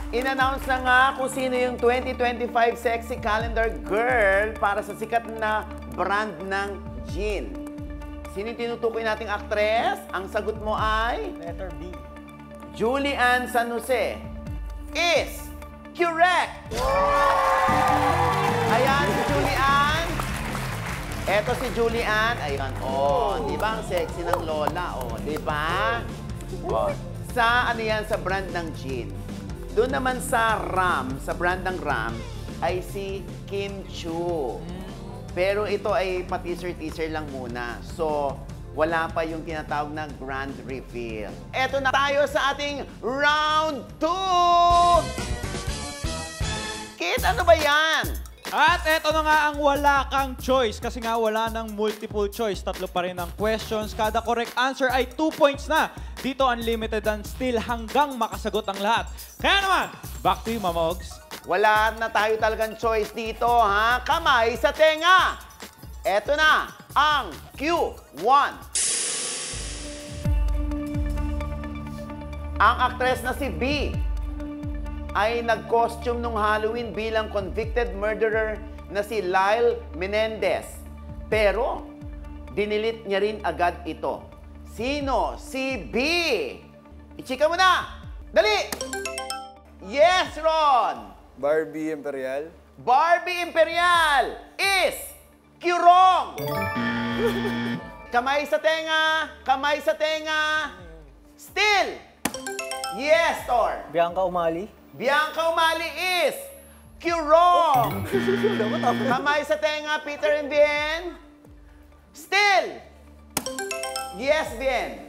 In-announce na nga kung sino yung 2025 Sexy Calendar Girl para sa sikat na brand ng gin. Sino yung tinutukoy nating aktres? Ang sagot mo ay... Letter B. Julian San Jose is correct! Ayan si Julian. Eto si Julian. Ayan, di ba ang sexy ng lola? Di ba? Sa ano yan, sa brand ng gin. Doon naman sa Ram, sa brand ng Ram, ay si Kim Chu. Pero ito ay pa-teaser-teaser lang muna. So, wala pa yung tinatawag na grand reveal. Eto na tayo sa ating round 2! Kit, ano ba yan? At eto na nga ang wala kang choice kasi nga wala ng multiple choice. Tatlo pa rin ang questions. Kada correct answer ay 2 points na. Dito unlimited and still hanggang makasagot ang lahat. Kaya naman, back to you, Mamogs. Wala na tayo talagang choice dito, ha? Kamay sa tenga! Eto na ang Q1. Ang aktres na si B ay nag-costume nung Halloween bilang convicted murderer na si Lyle Menendez. Pero, dinilit niya rin agad ito. Sino? Si B! I-chika mo na! Dali! Yes, Ron! Barbie Imperial. Barbie Imperial is Kurong! Kamay sa tenga! Kamay sa tenga! Still! Yes, Thor! Bianca Umali. Bianca Umali is Kurong! Kamay sa tenga, Peter and Bien. Still! Yes, Bien.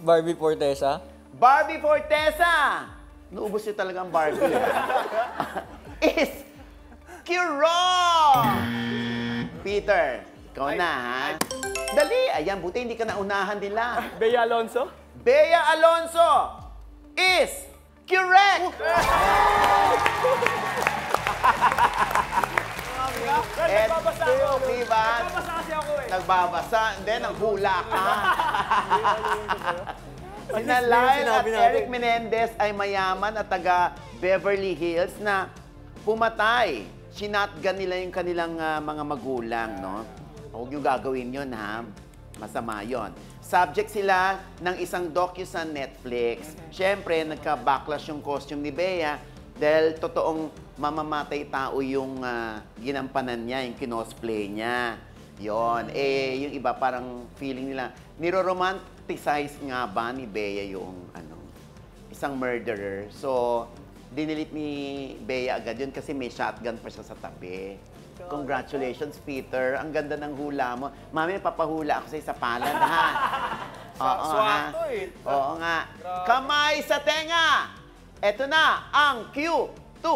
Barbie Fortesa. Barbie Fortesa. Naubos niyo talaga ang Barbie. Is Kurong! Peter, ikaw na, ha? Dali! Ayan, buti hindi ka naunahan nila. Bea Alonso. Bea Alonso is correct! Nagbabasa ako. Diba? Nagbabasa kasi ako eh. Nagbabasa, then ang hula ka. Sina Lyle at Eric Menendez ay mayaman at taga Beverly Hills na pumatay. Sinatgan nila yung kanilang mga magulang, no? Huwag yung gagawin yun, ha? Masama yun. Subject sila ng isang docu sa Netflix. Siyempre, nagka-backlash yung costume ni Bea dahil totoong mamamatay tao yung ginampanan niya, yung kinosplay niya. Yon. Yung iba parang feeling nila, niro-romanticize nga ba ni Bea yung isang murderer. So, dinilit ni Bea agad yun kasi may shotgun pa siya sa tabi. Congratulations, Peter. Ang ganda ng hula mo. Mami, papahula ako sa isa palad, ha? Oo, ha? Oo nga. Kamay sa tenga! Eto na ang Q2.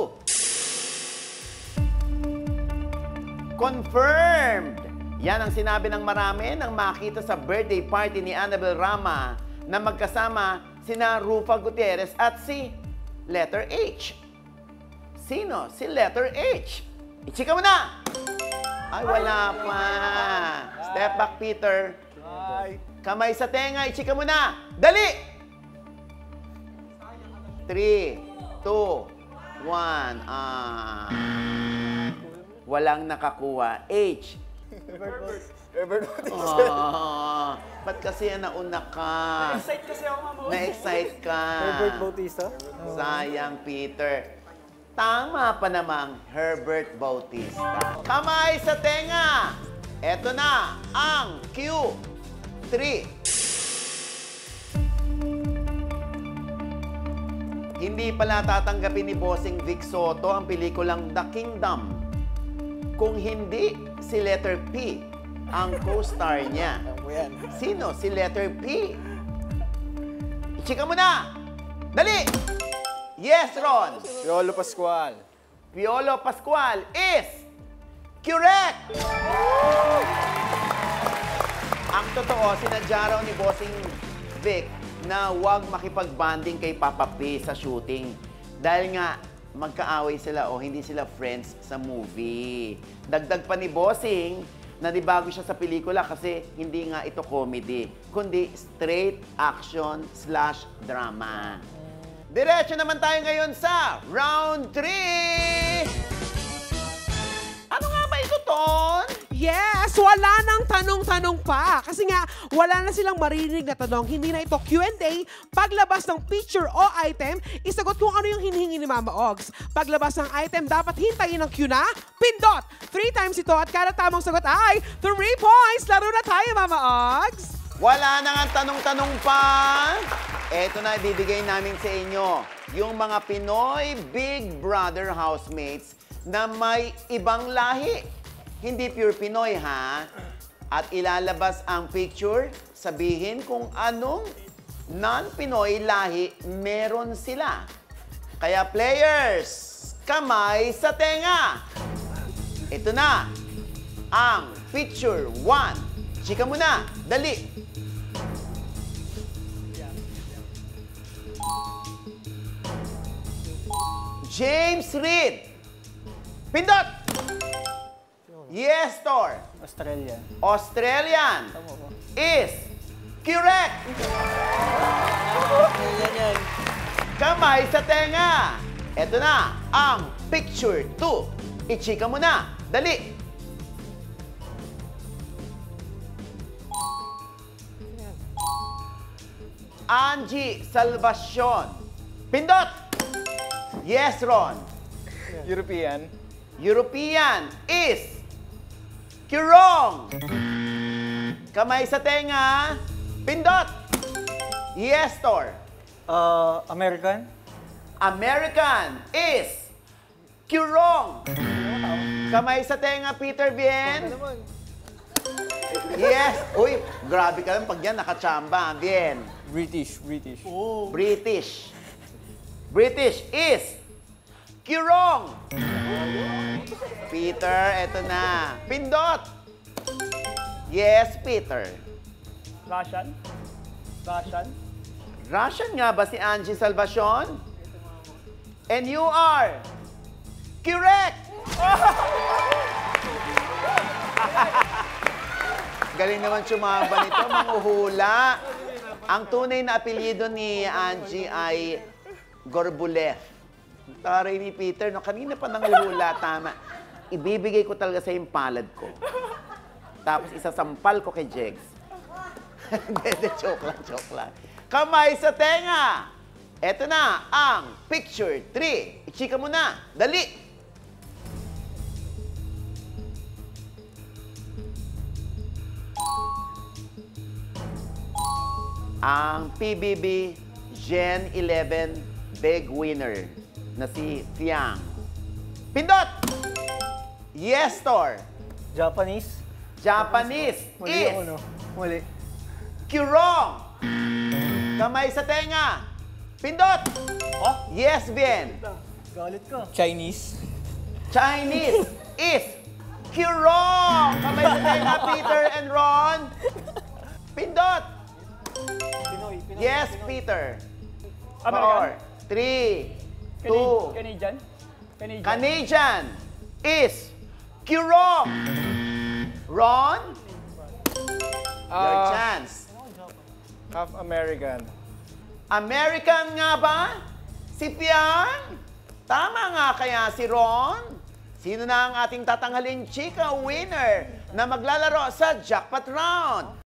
Confirmed! Yan ang sinabi ng marami nang makita sa birthday party ni Annabel Rama na magkasama sina Rufa Gutierrez at si letter H. Sino? Si letter H. I-chika mo na! Ay, wala pa. Step back, Peter. Kamay sa tenga, i-chika mo na! Dali! 3, 2, 1. Walang nakakuha. H. Herbert Ba't kasi nauna ka? Na-excite kasi ako, Mamo. Na-excite ka. Herbert Bautista. Sayang, Peter. Tama pa namang Herbert Bautista. Kamay sa tenga! Eto na ang Q3. Hindi pala tatanggapin ni Bossing Vic Soto ang pelikulang The Kingdom kung hindi si letter P ang co-star niya. Sino? Si letter P. I-chika mo na! Dali! Yes, Ron! Piolo Pascual. Piolo Pascual is correct! Ang totoo, sinadya raw ni Bossing Vic na huwag makipag-banding kay Papa P sa shooting. Dahil nga, magkaaway sila o hindi sila friends sa movie. Dagdag pa ni Bossing na bago siya sa pelikula kasi hindi nga ito comedy, kundi straight action/drama. Diretso naman tayo ngayon sa round 3! Ano nga ba ito, Ton? Yes! Wala nang tanong-tanong pa. Kasi nga, wala na silang maririnig na tanong. Hindi na ito Q&A. Paglabas ng picture o item, isagot kung ano yung hinihingi ni Mama Ogs. Paglabas ng item, dapat hintayin ang cue na pindot. 3 times ito at kada tamang sagot ay 3 points. Laro na tayo, Mama Ogs! Wala na nga tanong-tanong pa. Eto na, ibibigay namin sa inyo yung mga Pinoy Big Brother housemates na may ibang lahi. Hindi pure Pinoy, ha? At ilalabas ang picture, sabihin kung anong non-Pinoy lahi meron sila. Kaya players, kamay sa tenga. Ito na, ang picture 1. Chika mo na, dali. James Reid. Pindot! Yes, Tor. Australia. Australian Tama ko. is correct. Kamay sa tenga. Ito na, ang picture 2. Ichika mo na. Dali. Angie Salvacion. Pindot! Yes, Ron. European. European is Kirong. Kamay sa tenga. Pindot. Yes, Tor. American. American is Kirong. Kamay sa tenga, Peter Bien. Yes. Uy, grabe ka lang pag yan nakachamba. Bien. British. British. British. British is Kirong. Peter, eto na. Pindot. Yes, Peter. Russian. Russian. Russian nga ba si Angie Salvacion? And you are correct! Galing naman sumaba nito, manghuhula. Ang tunay na apelyido ni Angie ay Gorbulev. Taray ni Peter, no, kanina pa nanguhula, tama. Ibibigay ko talaga sa yung palad ko. Tapos isasampal ko kay Jegs. Hindi, joke lang. Kamay sa tenga! Eto na ang picture 3. Ichika mo na. Dali! Ang PBB Gen 11 big winner na si Fiang. Pindot! Yes, Tor. Japanese. Japanese Mali is ako, no? Mali. Kirong. Kamay sa tenga. Pindot! Oh? Yes, Bien. Galit ka. Chinese. Chinese is Kirong. Kamay sa tenga, Peter and Ron. Pindot! Pinoy. Yes, Peter. American. 4, 3, 2. Canadian. Canadian is Kirong. Ron? Your chance. Half American. American nga ba? Si Piang? Tama nga kaya si Ron? Sino na ang ating tatanghalin chika winner na maglalaro sa jackpot round?